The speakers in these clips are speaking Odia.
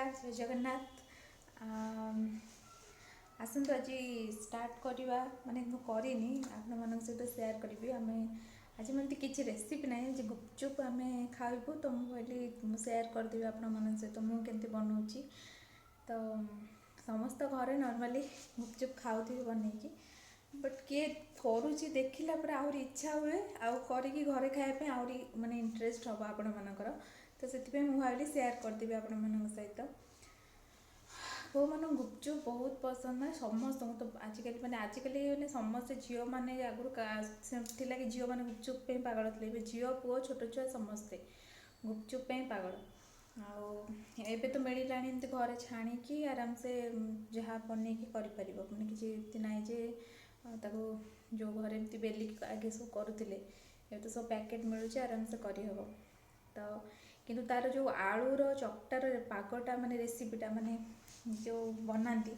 नमस्कार जय जगन्नाथ। आसतु आज स्टार्ट करवा माने मु करिनी आपण मन सहित सेयार करी आम आज एमती किसी रेसिपी ना जे गुपचुप आम खाइबू तो मुझे सेयार करदेवी आपण मन सहित मुझे बनाऊँगी। तो समस्त घरे नॉर्मली गुपचुप खाऊथी बनईकी बट किए करुच्ची देखला पर आहरी इच्छा हुए आउ करी घरे खायापे आहरी माने इंटरेस्ट हम आपण मानकर। तो से भाविली सेयार करदेवी आपण मान सहित। वो मान गुपचुप बहुत पसंद ना समस्त तो आजिकल मैंने समस्त झील मैंने आगुरी कि झील मैंने गुपचुप पे पागल थे झील पुओ छोट छुआ समस्ते गुपचुप पे पागल। आबे तो मिलला एमती घरे छाणी आराम से जहाँ बन कर मैंने किसी ना जे जो घरे एमती बेलिक आगे सब करुले तो सब पैकेट मिलूँ आराम से करहब। तो किंतु तार जो आलूर चकटार पागटा माने रेसिपीटा माने जो बनाती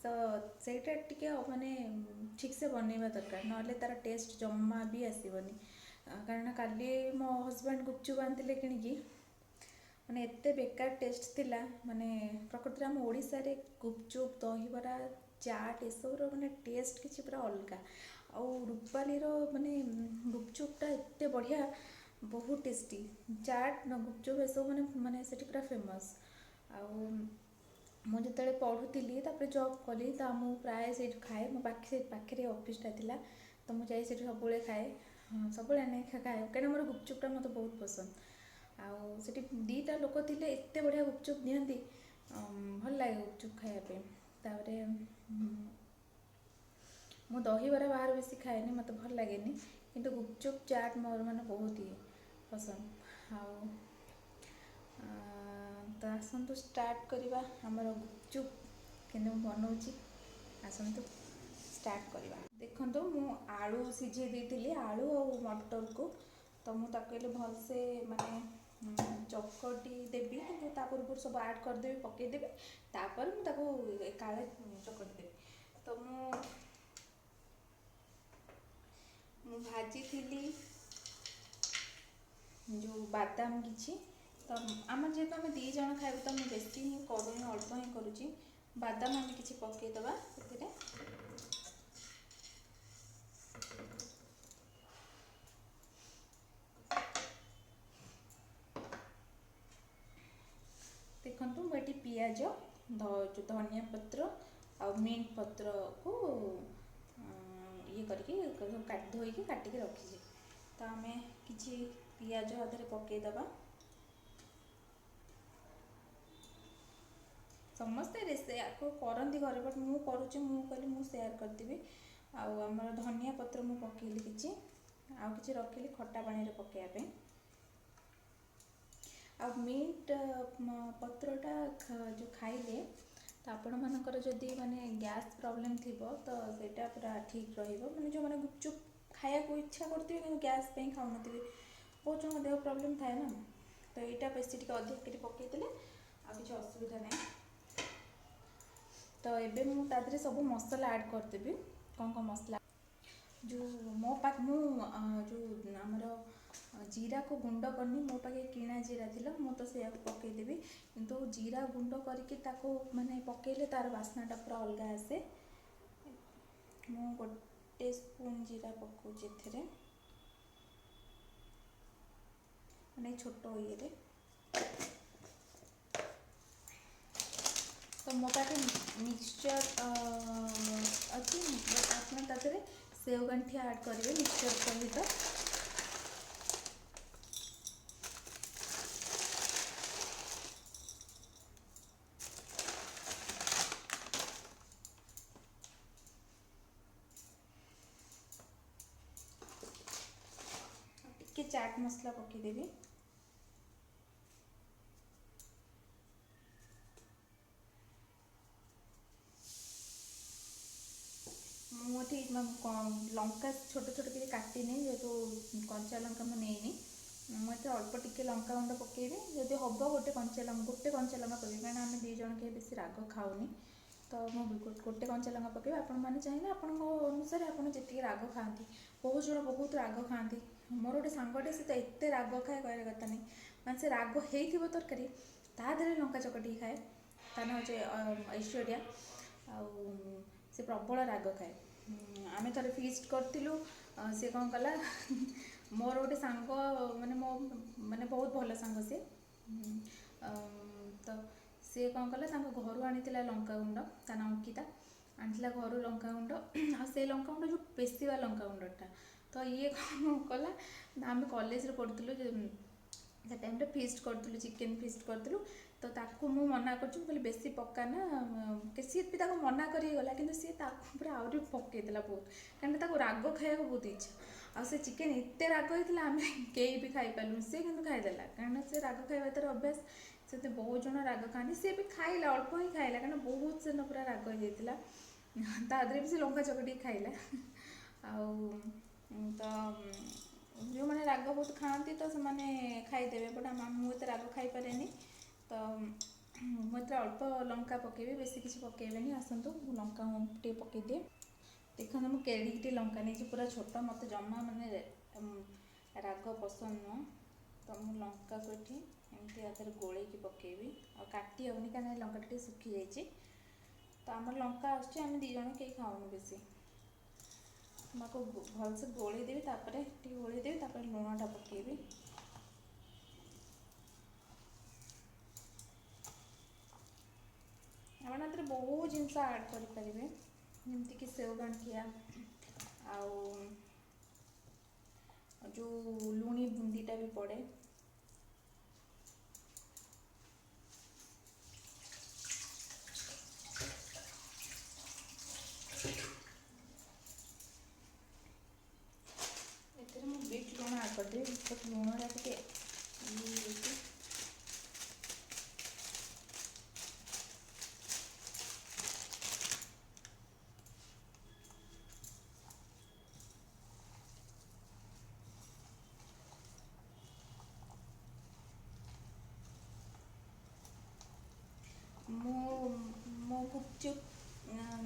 तो सेटा टिके माने ठीक से बनवा दरकार ना तार टेस्ट जमा भी आसबनी। कारण काली मो हजबैंड गुपचुप आनते कि माने एते बेकार टेस्ट थिला माने प्रकृति आम ओडिशा रे गुपचुप दहीबरा चाट एसबूर माने टेस्ट किसी पूरा अलग आउ रूपाली माने गुपचुपटा एते बढ़िया बहुत टेस्टी चाट गुपचुप ये सब मैंने माने से पूरा फेमस। आउ मुझे पढ़ुली जॉब कली तो मुझे प्राय से खाए मो पाखे ऑफिसटा थिला तो मुझे सब खाए सब नहीं खाए कहीं मोर गुपचुपटा मत बहुत पसंद। आउट दीटा लोक थे एत बढ़िया गुपचुप दिखती भल लगे गुपचुप खायापे। मु दहीबरा बाहर बेसी खाएनी मत भल लगे किंतु गुपचुप चाट मोर मैंने बहुत ही पसंद। आउ तो आसतु स्टार्ट करवा आमर गुपचुप केन्दे बनाऊँगी आसतु स्टार्ट करवा। देखो मु आलू सिझे देती आलू और मटर को तो मुझे भलसे माने चकटी देवी कि पूर्व सब आड करदेवी पकईदेवी तापर मुझे काले चकटी देवी। तो मु भाजी थी जो बादाम किछि तो आम जेहेतु आम दी जन खाइबू तो मुझे बेसी ही करूँ अल्प ही करुँची बादाम आम कि पकईदबा से देखु मुझे पियाज जो धनिया पत्र आ मिंट पत्र को ये करके धोईकी काटिकी रखी। तो आम कि पियाज हाथ पकईदबा समस्ते रेसे आपको करती घरे बट मु करुच्ची कहली मु सेयार करदेवी। आमर धनिया पत्र मु पकईली कि रखिली खटा पानी रे पकईया आ मिंट पत्रटा जो खाइले तो आपण मानकर जदि माने गैस प्रॉब्लम थी तो सेटा पूरा ठीक रहिबो। माने जो माने गुपचुप खाया को इच्छा करते कि गैस पे खाऊ नथिबे बहुत जन देह प्रॉब्लम थाए ना तो यहाँ बेसी टी अधिक पकईदेले आ किसी असुविधा नहीं। तो एबे मु तादरे सब मसला ऐड करदेवी कौन कौन मसला जो मो पाक मु जो आमर जीरा को गुंड करनी मो पाखे किणा जीरा थिला मु तो से पकईदेवी किंतु जीरा गुंड करके ताको माने पकईले तार बास्नाटा पूरा अलग आसे। मु गोटे स्पून जीरा पकाउछि एथिरे माने छोट ये तो मो पाखे मिक्सचर अच्छी आप सेव गांठिया ऐड करेंगे मिक्सचर सहित। टिके चाट मसला पकईदेवी मुझे लंका छोट छोट कि काटिनी जेहेतु कंचा लंका मुझे मुझे अल्प टिके लंका गुंड पकईबी जदि हम गोटे कंचा लंका पकईबी कारण आम दी जन के बेसी राग खाऊनी तो मुझे गोटे कंचा लंका पकईबी आपण मैंने चाहिए आपण अनुसार आप जी राग खाती बहुत जन बहुत राग खाती मोर गोटे सांगटे से तो एत राग खाए कह कथा नहीं माने से राग हो तरकारी ता देहरे लंका चकटी खाए ତା ନାଁ ହେଉଛି ଐଶ୍ୱର୍ଯ୍ୟା। ଆଉ ସେ ପ୍ରବଳ ରାଗ ଖାଏ। ଆମେ ଥରେ ଫିଷ୍ଟ କରିଥିଲୁ। ସେ କ'ଣ କଲା ମୋର ଗୋଟେ ସାଙ୍ଗ ମାନେ ମୋ ମାନେ ବହୁତ ଭଲ ସାଙ୍ଗ ସିଏ। ତ ସିଏ କ'ଣ କଲା ତାଙ୍କ ଘରୁ ଆଣିଥିଲା ଲଙ୍କାଗୁଣ୍ଡ, ତା ନାଁ ଅଙ୍କିତା। ଆଣିଥିଲା ଘରୁ ଲଙ୍କାଗୁଣ୍ଡ ଆଉ ସେ ଲଙ୍କାଗୁଣ୍ଡ ଯେଉଁ ପେଶିବା ଲଙ୍କାଗୁଣ୍ଡଟା। ତ ଇଏ କ'ଣ କଲା ନା ଆମେ କଲେଜରେ ପଢ଼ୁଥିଲୁ ସେ ଟାଇମ୍ରେ ଫିଷ୍ଟ କରୁଥିଲୁ, ଚିକେନ୍ ଫିଷ୍ଟ କରୁଥିଲୁ। ତ ତାକୁ ମୁଁ ମନା କରୁଛି, ମୁଁ କହିଲି ବେଶୀ ପକାନା। ସିଏ ବି ତାକୁ ମନା କରିକି ଗଲା, କିନ୍ତୁ ସିଏ ତାକୁ ପୁରା ଆହୁରି ପକାଇଦେଲା ବହୁତ, କାରଣ ତାକୁ ରାଗ ଖାଇବାକୁ ବହୁତ ଇଚ୍ଛା। ଆଉ ସେ ଚିକେନ୍ ଏତେ ରାଗ ହେଇଥିଲା ଆମେ କେହି ବି ଖାଇପାରିଲୁନି, ସେ କିନ୍ତୁ ଖାଇଦେଲା କାରଣ ସେ ରାଗ ଖାଇବା ତାର ଅଭ୍ୟାସ। ସେତେ ବହୁତ ଜଣ ରାଗ ଖାଆନ୍ତି, ସିଏ ବି ଖାଇଲା, ଅଳ୍ପ ହିଁ ଖାଇଲା କାରଣ ବହୁତ ସେଦିନ ପୁରା ରାଗ ହେଇଯାଇଥିଲା। ତା ଦେହରେ ବି ସେ ଲଙ୍କା ଚକଟିକି ଖାଇଲା। ଆଉ ତ ଯେଉଁମାନେ ରାଗ ବହୁତ ଖାଆନ୍ତି ତ ସେମାନେ ଖାଇଦେବେ, ବଟ୍ ମୁଁ ଏତେ ରାଗ ଖାଇପାରେନି। ତ ମୁଁ ଏତେ ଅଳ୍ପ ଲଙ୍କା ପକାଇବି, ବେଶୀ କିଛି ପକାଇବେନି। ଆସନ୍ତୁ ମୁଁ ଲଙ୍କା ଟିକେ ପକାଇଦିଏ। ଦେଖନ୍ତୁ ମୁଁ କେଡ଼ିକିଟେ ଲଙ୍କା ନେଇଛି, ପୁରା ଛୋଟ। ମୋତେ ଜମା ମାନେ ରାଗ ପସନ୍ଦ ନୁହଁ। ତ ମୁଁ ଲଙ୍କାକୁ ଏଠି ଏମିତି ଆଗରେ ଗୋଳେଇକି ପକାଇବି। ଆଉ କାଟି ହେବନି କାରଣ ଏ ଲଙ୍କାଟା ଟିକେ ଶୁଖିଯାଇଛି। ତ ଆମର ଲଙ୍କା ଆସୁଛି, ଆମେ 2 ଜଣ କେହି ଖାଉନୁ ବେଶୀ। ମୁଁ ଆକୁ ଭଲସେ ଗୋଳେଇ ଦେବି, ତାପରେ ଟିକେ ଗୋଳେଇ ଦେବି, ତାପରେ ଲୁଣଟା ପକାଇବି। ଆପଣ ଏଥିରେ ବହୁତ ଜିନିଷ ଆଡ଼୍ କରିପାରିବେ, ଯେମିତିକି ସେଓ ଗାଣ୍ଠିଆ ଆଉ ଯେଉଁ ଲୁଣି ବୁନ୍ଦିଟା ବି ପଡ଼େ। ଏଥିରେ ମୁଁ ବିଟ୍ ଲୁଣ ଆଡ଼୍ କରିଦେବି, ବଟ୍ ଲୁଣଟା ଟିକେ ହେଇଯାଇଛି। ମୋ ଗୁପଚୁପ୍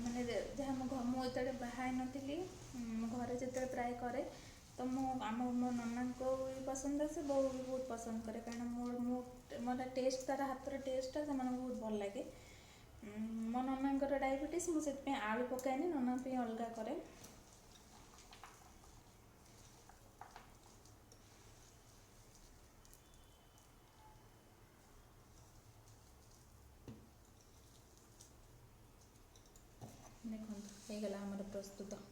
ମାନେ ଯାହା ମୁଁ ଯେତେବେଳେ ବାହା ହେଇନଥିଲି, ଘରେ ଯେତେବେଳେ ପ୍ରାୟ କରେ, ତ ମୋ ନନାଙ୍କୁ ବି ପସନ୍ଦ ଆସେ, ବୋଉ ବି ବହୁତ ପସନ୍ଦ କରେ, କାରଣ ମୋର ଟେଷ୍ଟ, ତା'ର ହାତର ଟେଷ୍ଟଟା ସେମାନଙ୍କୁ ବହୁତ ଭଲ ଲାଗେ। ମୋ ନନାଙ୍କର ଡାଇବେଟିସ୍, ମୁଁ ସେଥିପାଇଁ ଆଳୁ ପକାଏନି, ନନାଙ୍କ ପାଇଁ ଅଲଗା କରେ। ଦେଖନ୍ତୁ ହେଇଗଲା ଆମର ପ୍ରସ୍ତୁତ।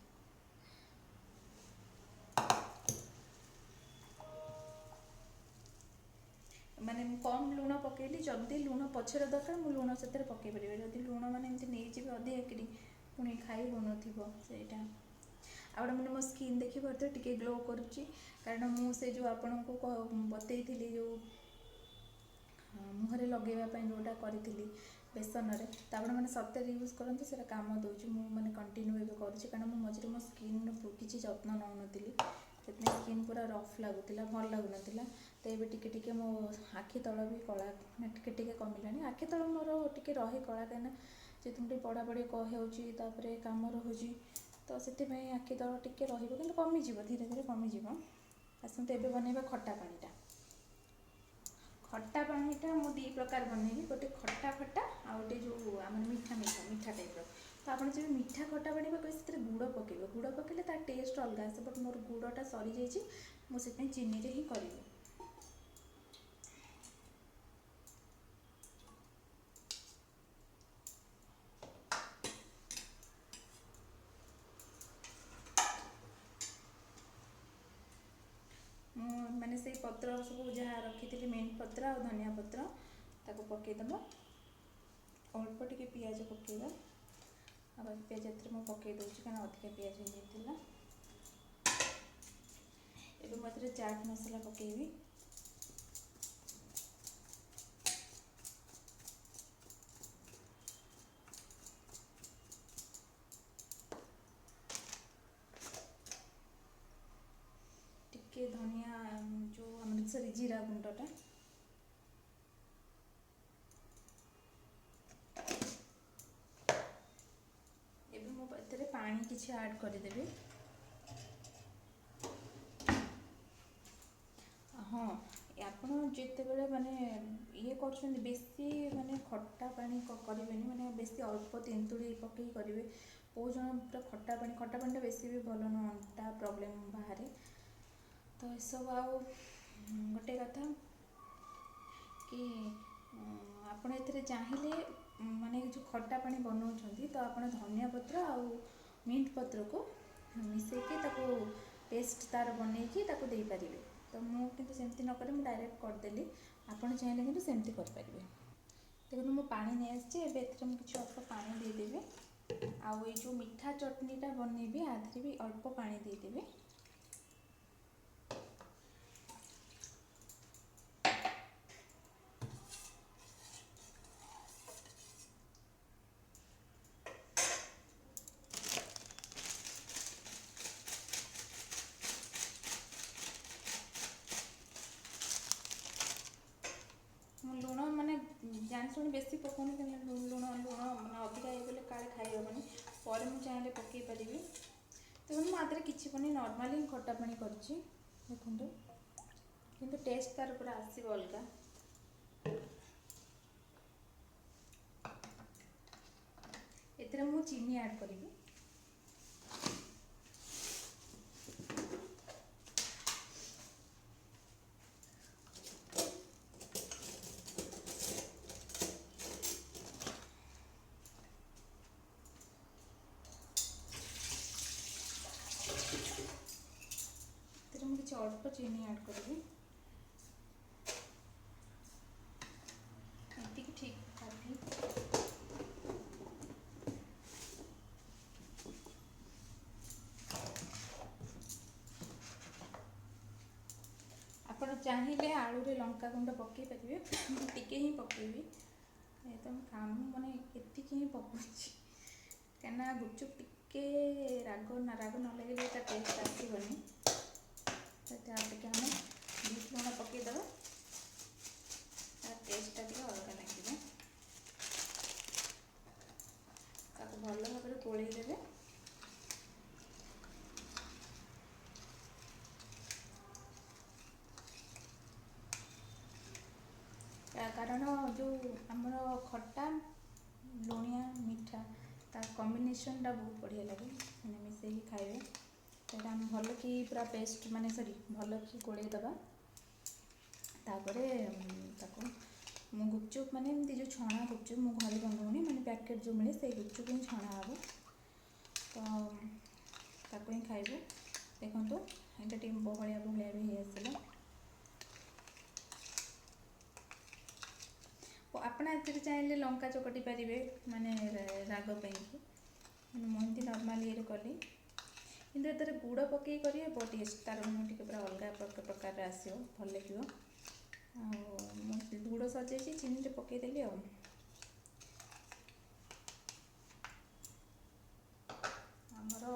ମାନେ ମୁଁ କମ୍ ଲୁଣ ପକାଇଲି, ଯଦି ଲୁଣ ପଛରେ ଦରକାର ମୁଁ ଲୁଣ ସେଥିରେ ପକାଇ ପାରିବି। ଯଦି ଲୁଣ ମାନେ ଏମିତି ନେଇଯିବି ଅଧିକା କିରି, ପୁଣି ଖାଇ ହେଉନଥିବ ସେଇଟା। ଆଉ ଗୋଟେ ମାନେ ମୋ ସ୍କିନ୍ ଦେଖିପାରୁଥିବେ ଟିକେ ଗ୍ଲୋ କରୁଛି, କାରଣ ମୁଁ ସେ ଯେଉଁ ଆପଣଙ୍କୁ ବତେଇଥିଲି ଯେଉଁ ମୁହଁରେ ଲଗାଇବା ପାଇଁ ଯେଉଁଟା କରିଥିଲି ବେସନରେ, ତ ଆପଣମାନେ ସତରେ ୟୁଜ୍ କରନ୍ତୁ, ସେଇଟା କାମ ଦେଉଛି। ମୁଁ ମାନେ କଣ୍ଟିନ୍ୟୁ ଏବେ କରୁଛି, କାରଣ ମୁଁ ମଝିରେ ମୋ ସ୍କିନ୍ର କିଛି ଯତ୍ନ ନେଉନଥିଲି, ସେଥିପାଇଁ ସ୍କିନ୍ ପୁରା ରଫ୍ ଲାଗୁଥିଲା, ଭଲ ଲାଗୁନଥିଲା। ତ ଏବେ ଟିକେ ଟିକେ ମୋ ଆଖି ତଳ ବି କଳା ଟିକେ କମିଲାଣି। ଆଖି ତଳ ମୋର ଟିକେ ରହେ କଳା, କାହିଁକିନା ଯେହେତୁ ମୁଁ ଟିକେ ପଢ଼ାପଢ଼ି ହେଉଛି, ତାପରେ କାମ ରହୁଛି, ତ ସେଥିପାଇଁ ଆଖି ତଳ ଟିକେ ରହିବ, କିନ୍ତୁ କମିଯିବ, ଧୀରେ ଧୀରେ କମିଯିବ। ଆସନ୍ତୁ ଏବେ ବନେଇବା ଖଟା ପାଣିଟା। ଖଟା ପାଣିଟା ମୁଁ 2 ପ୍ରକାର ବନେଇବି, ଗୋଟେ ଖଟା ଖଟା ଆଉ ଗୋଟେ ଯେଉଁ ଆମର ମିଠା ଟାଇପ୍ର। ତ ଆପଣ ଯେବେ ମିଠା ଖଟା ପାଣି ପକାଇବେ, ସେଥିରେ ଗୁଡ଼ ପକାଇବେ। ଗୁଡ଼ ପକାଇଲେ ତା ଟେଷ୍ଟ ଅଲଗା ଆସେ, ବଟ୍ ମୋର ଗୁଡ଼ଟା ସରିଯାଇଛି, ମୁଁ ସେଥିପାଇଁ ଚିନିରେ ହିଁ କରିବି। ମୁଁ ମାନେ ସେଇ ପତ୍ର ସବୁ ଯାହା ରଖିଥିଲି, ମେଣ୍ଟ ପତ୍ର ଆଉ ଧନିଆ ପତ୍ର, ତାକୁ ପକାଇଦେବା। ଅଳ୍ପ ଟିକେ ପିଆଜ ପକାଇବା, ଆଉ ବାକି ପିଆଜ ଏଥିରେ ମୁଁ ପକାଇ ଦେଉଛି କାରଣ ଅଧିକା ପିଆଜ ହେଇଯାଇଥିଲା। ଏବେ ମୁଁ ଏଥିରେ ଚାଟ୍ ମସଲା ପକାଇବି। ଟିକେ ଧନିଆ ଯେଉଁ ଆମର ଜିରା ଗୁଣ୍ଡଟା, ଏବେ ମୁଁ ଏଥିରେ ପାଣି କିଛି ଆଡ଼୍ କରିଦେବି। ହଁ, ଆପଣ ଯେତେବେଳେ ମାନେ ଇଏ କରୁଛନ୍ତି ବେଶୀ ମାନେ ଖଟା ପାଣି କରିବେନି, ମାନେ ବେଶୀ ଅଳ୍ପ ତେନ୍ତୁଳି ପକେଇ କରିବେ। ବହୁତ ଜଣ ପୁରା ଖଟା ପାଣିଟା ବେଶୀ ବି ଭଲ ନୁହଁ, ଅଣ୍ଟା ପ୍ରୋବ୍ଲେମ୍ ବାହାରେ। ତ ଏସବୁ ଆଉ ଗୋଟେ କଥା କି ଆପଣ ଏଥିରେ ଚାହିଁଲେ ମାନେ ଯେଉଁ ଖଟା ପାଣି ବନାଉଛନ୍ତି ତ ଆପଣ ଧନିଆ ପତ୍ର ଆଉ ମିଣ୍ଟ ପତ୍ରକୁ ମିଶାଇକି ତାକୁ ପେଷ୍ଟ ତାର ବନେଇକି ତାକୁ ଦେଇପାରିବେ। ତ ମୁଁ କିନ୍ତୁ ସେମିତି ନ କରି ମୁଁ ଡାଇରେକ୍ଟ କରିଦେଲି, ଆପଣ ଚାହିଁଲେ କିନ୍ତୁ ସେମିତି କରିପାରିବେ। ଦେଖନ୍ତୁ ମୁଁ ପାଣି ନେଇ ଆସିଛି, ଏବେ ଏଥିରେ ମୁଁ କିଛି ଅଳ୍ପ ପାଣି ଦେଇଦେବି। ଆଉ ଏଇ ଯେଉଁ ମିଠା ଚଟଣିଟା ବନେଇବି ଆଧିରେ ବି ଅଳ୍ପ ପାଣି ଦେଇଦେବି। ଲୁଣ ମାନେ ଜାଣିଶୁଣି ବେଶୀ ପକାଉନି, କାହିଁକିନା ଲୁଣ ମାନେ ଅଧିକା ହେଇଗଲେ କାଳେ ଖାଇହେବନି। ପରେ ମୁଁ ଚାହିଁଲେ ପକାଇ ପାରିବି। ଦେଖନ୍ତୁ ମୁଁ ଆଧିରେ କିଛି ପନି ନର୍ମାଲି ହିଁ ଖଟା ପାଣି କରିଛି ଦେଖନ୍ତୁ, କିନ୍ତୁ ଟେଷ୍ଟ ତାର ପୁରା ଆସିବ ଅଲଗା। ଏଥିରେ ମୁଁ ଚିନି ଆଡ଼୍ କରିବି। ଏଥିରେ ମୁଁ କିଛି ଅଳ୍ପ ଚିନି ଆଡ଼୍ କରିବି, ଏତିକି ଠିକ୍ କାଫି। ଆପଣ ଚାହିଁଲେ ଆଳୁରେ ଲଙ୍କାଗୁଣ୍ଡ ପକାଇ ପାରିବେ, ମୁଁ ଟିକେ ହିଁ ପକାଇବି। ତ ମୁଁ ଖାଉନି, ମାନେ ଏତିକି ହିଁ ପକାଉଛି, କାହିଁକିନା ଗୁପଚୁପ୍ ଟିକେ ରାଗ ନ ଲାଗିଲେ ତା ଟେଷ୍ଟ ଆସିବନି। ତ ଆଉ ଟିକେ ଆମେ ବିଟ୍ ଲୁଣ ପକାଇଦେବା, ତା ଟେଷ୍ଟଟା ଟିକେ ଅଲଗା ଲାଗିବ। ତାକୁ ଭଲ ଭାବରେ ଗୋଳେଇ ଦେବେ। କାରଣ ଯେଉଁ ଆମର ଖଟା ଲୁଣିଆ ମିଠା ତା କମ୍ବିନେସନ୍ଟା ବହୁତ ବଢ଼ିଆ ଲାଗେ, ମାନେ ମିଶାଇକି ଖାଇବେ। ସେଇଟା ଆମେ ଭଲକି ପୁରା ପେଷ୍ଟ ମାନେ ଭଲକି ଗୋଳେଇ ଦେବା। ତାପରେ ତାକୁ ମୁଁ ଗୁପଚୁପ୍ ମାନେ ଏମିତି ଯେଉଁ ଛଣା ଗୁପଚୁପ୍ ମୁଁ ଘରେ ବନଉନି, ମାନେ ପ୍ୟାକେଟ୍ ଯେଉଁ ମିଳେ ସେଇ ଗୁପଚୁପ୍ ହିଁ ଛଣା ହେବ। ତ ତାକୁ ହିଁ ଖାଇବୁ। ଦେଖନ୍ତୁ ଏଇଟା ଟିକେ ବହଳିଆ ବି ହେଇଆସିଲା। ଆପଣ ଏଥିରେ ଚାହିଁଲେ ଲଙ୍କା ଚକଟି ପାରିବେ, ମାନେ ରାଗ ପାଇଁକି। ମୁଁ ଏମିତି ନର୍ମାଲି ଇଏରେ କଲି, କିନ୍ତୁ ଏଥିରେ ଗୁଡ଼ ପକାଇ କରିବେ ବହୁତ ଟେଷ୍ଟ ତାର ମାନେ ଟିକେ ପୁରା ଅଲଗା ପ୍ରକାରର ଆସିବ, ଭଲ ଲାଗିବ। ଆଉ ମୁଁ ଗୁଡ଼ ସଜେଇଛି, ଚିନିରେ ପକାଇଦେଲି ଆଉ। ଆମର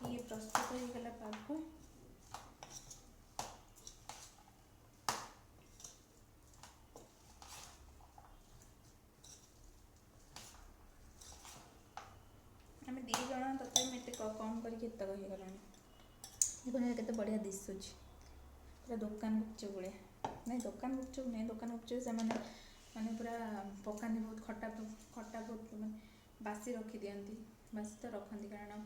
ଇଏ ପ୍ରସ୍ତୁତ ହେଇଗଲା ପାଗ। ଆମେ 2 ଜଣ, ତଥାପି ମୁଁ ଏତେ କମ୍ କରିକି ଏତକ ହେଇଗଲାଣି। ଦେଖୁନ କେତେ ବଢ଼ିଆ ଦିଶୁଛି, ପୁରା ଦୋକାନ ଗୁପଚୁପ୍ ଭଳିଆ। ନାଇଁ ଦୋକାନ ଗୁପଚୁପ୍ ନାହିଁ, ଦୋକାନ ଗୁପଚୁପ୍ ସେମାନେ ମାନେ ପୁରା ପକାନ୍ତି ବହୁତ ଖଟା ବହୁତ ମାନେ ବାସି ରଖିଦିଅନ୍ତି। ବାସି ତ ରଖନ୍ତି, କାରଣ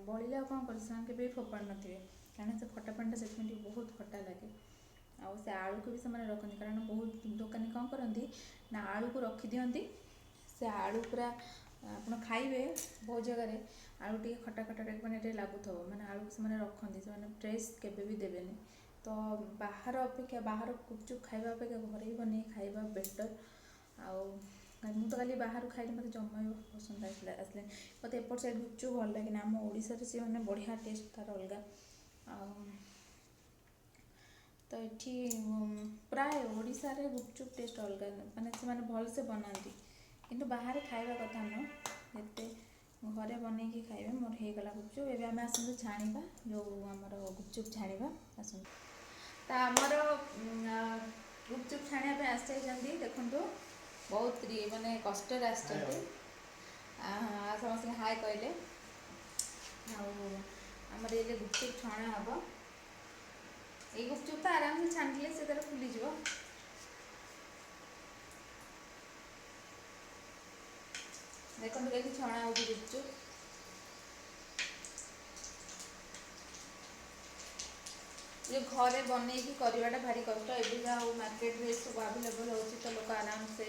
ବଳିଲେ ଆଉ କ'ଣ କରିବେ, ସେମାନେ କେବେ ବି ଫୋପାଡ଼ି ନଥିବେ, କାରଣ ସେ ଖଟା ପାଣିଟା ସେଥିପାଇଁ ଟିକେ ବହୁତ ଖଟା ଲାଗେ। ଆଉ ସେ ଆଳୁକୁ ବି ସେମାନେ ରଖନ୍ତି, କାରଣ ବହୁତ ଦୋକାନୀ କ'ଣ କରନ୍ତି ନା ଆଳୁକୁ ରଖିଦିଅନ୍ତି। ସେ ଆଳୁ ପୁରା ଆପଣ ଖାଇବେ ବହୁତ ଜାଗାରେ ଆଳୁ ଟିକେ ଖଟା ମାନେ ଟିକେ ଲାଗୁଥିବ, ମାନେ ଆଳୁକୁ ସେମାନେ ରଖନ୍ତି, ସେମାନେ ଫ୍ରେଶ୍ କେବେ ବି ଦେବେନି। ତ ବାହାର ଗୁପଚୁପ୍ ଖାଇବା ଅପେକ୍ଷା ଘରେ ବନେଇ ଖାଇବା ବେଟର୍। ଆଉ ମୁଁ ତ କାଲି ବାହାରୁ ଖାଇଲି, ମୋତେ ଜମା ବି ପସନ୍ଦ ଆସିଲାନି। ମୋତେ ଏପଟ ସାଇଡ଼୍ ଗୁପଚୁପ୍ ଭଲ ଲାଗେନି, ଆମ ଓଡ଼ିଶାରେ ସିଏ ମାନେ ବଢ଼ିଆ ଟେଷ୍ଟ ତାର ଅଲଗା। ଆଉ ତ ଏଠି ପ୍ରାୟ ଓଡ଼ିଶାରେ ଗୁପଚୁପ୍ ଟେଷ୍ଟ ଅଲଗା, ମାନେ ସେମାନେ ଭଲସେ ବନାନ୍ତି। କିନ୍ତୁ ବାହାରେ ଖାଇବା କଥା ନୁହଁ, ଯେତେ ଘରେ ବନେଇକି ଖାଇବେ। ମୋର ହେଇଗଲା ଗୁପଚୁପ୍, ଏବେ ଆମେ ଆସନ୍ତୁ ଛାଣିବା, ଯେଉଁ ଆମର ଗୁପଚୁପ୍ ଛାଣିବା ଆସନ୍ତୁ। ତ ଆମର ଗୁପଚୁପ୍ ଛାଣିବା ପାଇଁ ଆସିଯାଇଛନ୍ତି, ଦେଖନ୍ତୁ ବହୁତ ମାନେ କଷ୍ଟରେ ଆସିଛନ୍ତି। ସମସ୍ତଙ୍କୁ ହାଏ କହିଲେ। ଆଉ ଆମର ଏଇଲେ ଗୁପଚୁପ୍ ଛଣା ହେବ। ଏଇ ଗୁପଚୁପ୍ ତ ଆରାମସେ ଛାଣିଥିଲେ ସେ ତାର ଫୁଲିଯିବ। ଦେଖନ୍ତୁ କେମିତି ଛଣା ହେଉଛି ଗୁପଚୁପ୍। ଯେ ଘରେ ବନେଇକି କରିବାଟା ଭାରି କଷ୍ଟ। ଏବେ ଯାହା ହଉ ମାର୍କେଟରେ ସବୁ ଆଭେଲେବଲ୍ ହେଉଛି ତ ଲୋକ ଆରାମସେ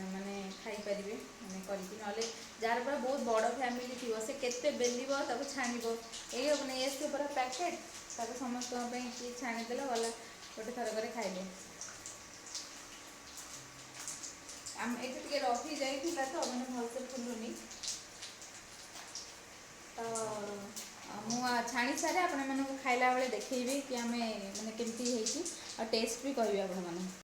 ମାନେ ଖାଇପାରିବେ ମାନେ କରିକି। ନହେଲେ ଯାହାର ପୁରା ବହୁତ ବଡ଼ ଫ୍ୟାମିଲି ଥିବ ସେ କେତେ ବେଲିବ ତାକୁ ଛାଣିବ। ଏଇ ନେଇ ଆସିବ ପୁରା ପ୍ୟାକେଟ୍ ତାକୁ ସମସ୍ତଙ୍କ ପାଇଁ ଟିକେ ଛାଣିଦେଲେ ଗଲା, ଗୋଟେ ଥରକରେ ଖାଇଲେ। ଆମେ ଏଠି ଟିକେ ରହିଯାଇଥିଲା ତ ମାନେ ଭଲସେ ଫୁଲୁନି ତ ମୁଁ ଛାଣି ସାରେ ଆପଣମାନଙ୍କୁ ଖାଇଲା ବେଳେ ଦେଖେଇବି କି ଆମେ ମାନେ କେମିତି ହେଇଛି ଆଉ ଟେଷ୍ଟ ବି କହିବି ଆପଣମାନଙ୍କୁ।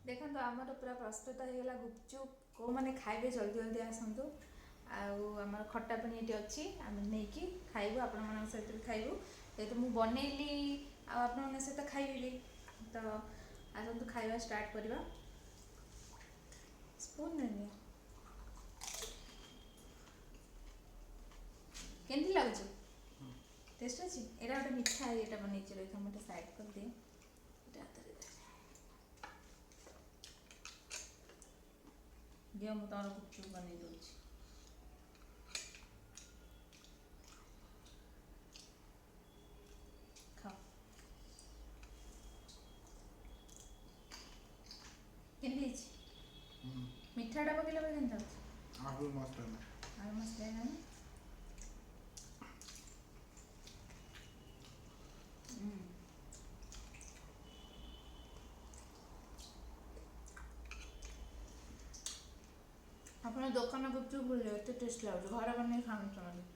ଦେଖନ୍ତୁ ଆମର ପୁରା ପ୍ରସ୍ତୁତ ହେଇଗଲା ଗୁପଚୁପ୍। କେଉଁମାନେ ଖାଇବେ ଜଲ୍ଦି ଜଲ୍ଦି ଆସନ୍ତୁ। ଆଉ ଆମର ଖଟା ପାଣି ଏଠି ଅଛି, ଆମେ ନେଇକି ଖାଇବୁ, ଆପଣମାନଙ୍କ ସହିତ ବି ଖାଇବୁ। ଯେହେତୁ ମୁଁ ବନେଇଲି ଆଉ ଆପଣମାନଙ୍କ ସହିତ ଖାଇବି ତ ଆସନ୍ତୁ ଖାଇବା ଷ୍ଟାର୍ଟ କରିବା। ସ୍ପୁନ୍ ନିଅ। କେମିତି ଲାଗୁଛି? ଟେଷ୍ଟ ଅଛି? ଏଇଟା ଗୋଟେ ମିଠା ଇଏଟା ବନେଇଛି, ରହିଥା ମୁଁ ଗୋଟେ ସାଇଡ଼୍ କରିଦିଏ। ଏଇଟା ହାତରେ ଦିଅ, ମୁଁ ତମର ଗୁପଚୁପ୍ ବନେଇ ଦେଉଛି। ଖାଅ। କେମିତି ହେଇଛି? ମିଠାଟା ପକେଇଲା ପରେ କେମିତି ଲାଗୁଛି? ଆହୁରି ମସ୍ତ ହେଲା। ଆଉ ମସ୍ତ ହେଇଗଲା ନା? ଆପଣ ଦୋକାନ ଗୁପଚୁପ୍ ଭୁଲିବେ, ଏତେ ଟେଷ୍ଟ ଲାଗୁଛି। ଘରେ ବନେଇକି ଖାଆନ୍ତୁ ସେମାନେ।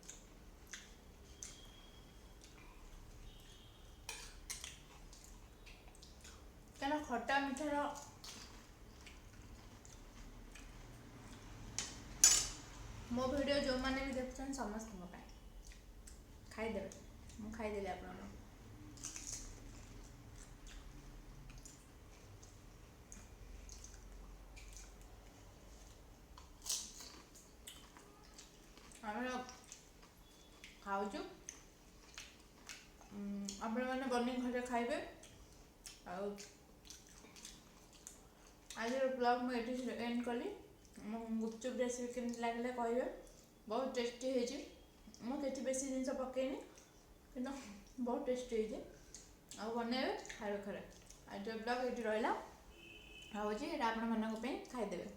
କାରଣ ଖଟା ମିଠାର ମୋ ଭିଡ଼ିଓ ଯେଉଁମାନେ ବି ଦେଖୁଛନ୍ତି ସମସ୍ତଙ୍କ ପାଇଁ ଖାଇଦେବେ। ମୁଁ ଖାଇଦେଲି ଆପଣଙ୍କର। ଆମେ ଖାଉଛୁ, ଆପଣମାନେ ବନେଇ ଘରେ ଖାଇବେ। ଆଉ ଆଜିର ବ୍ଲଗ୍ ମୁଁ ଏଠି ଏଣ୍ଡ କଲି। ମୁଁ ଗୁପଚୁପ୍ ରେସିପି କେମିତି ଲାଗିଲା କହିବେ। ବହୁତ ଟେଷ୍ଟି ହେଇଛି। ମୁଁ କିଛି ବେଶୀ ଜିନିଷ ପକେଇନି କିନ୍ତୁ ବହୁତ ଟେଷ୍ଟି ହେଇଛି। ଆଉ ବନେଇବେ ଖାଇବେ ଘରେ। ଆଜିର ବ୍ଲଗ୍ ଏଇଠି ରହିଲା। ଆଉ ହେଉଛି ଏଇଟା ଆପଣମାନଙ୍କ ପାଇଁ ଖାଇଦେବେ।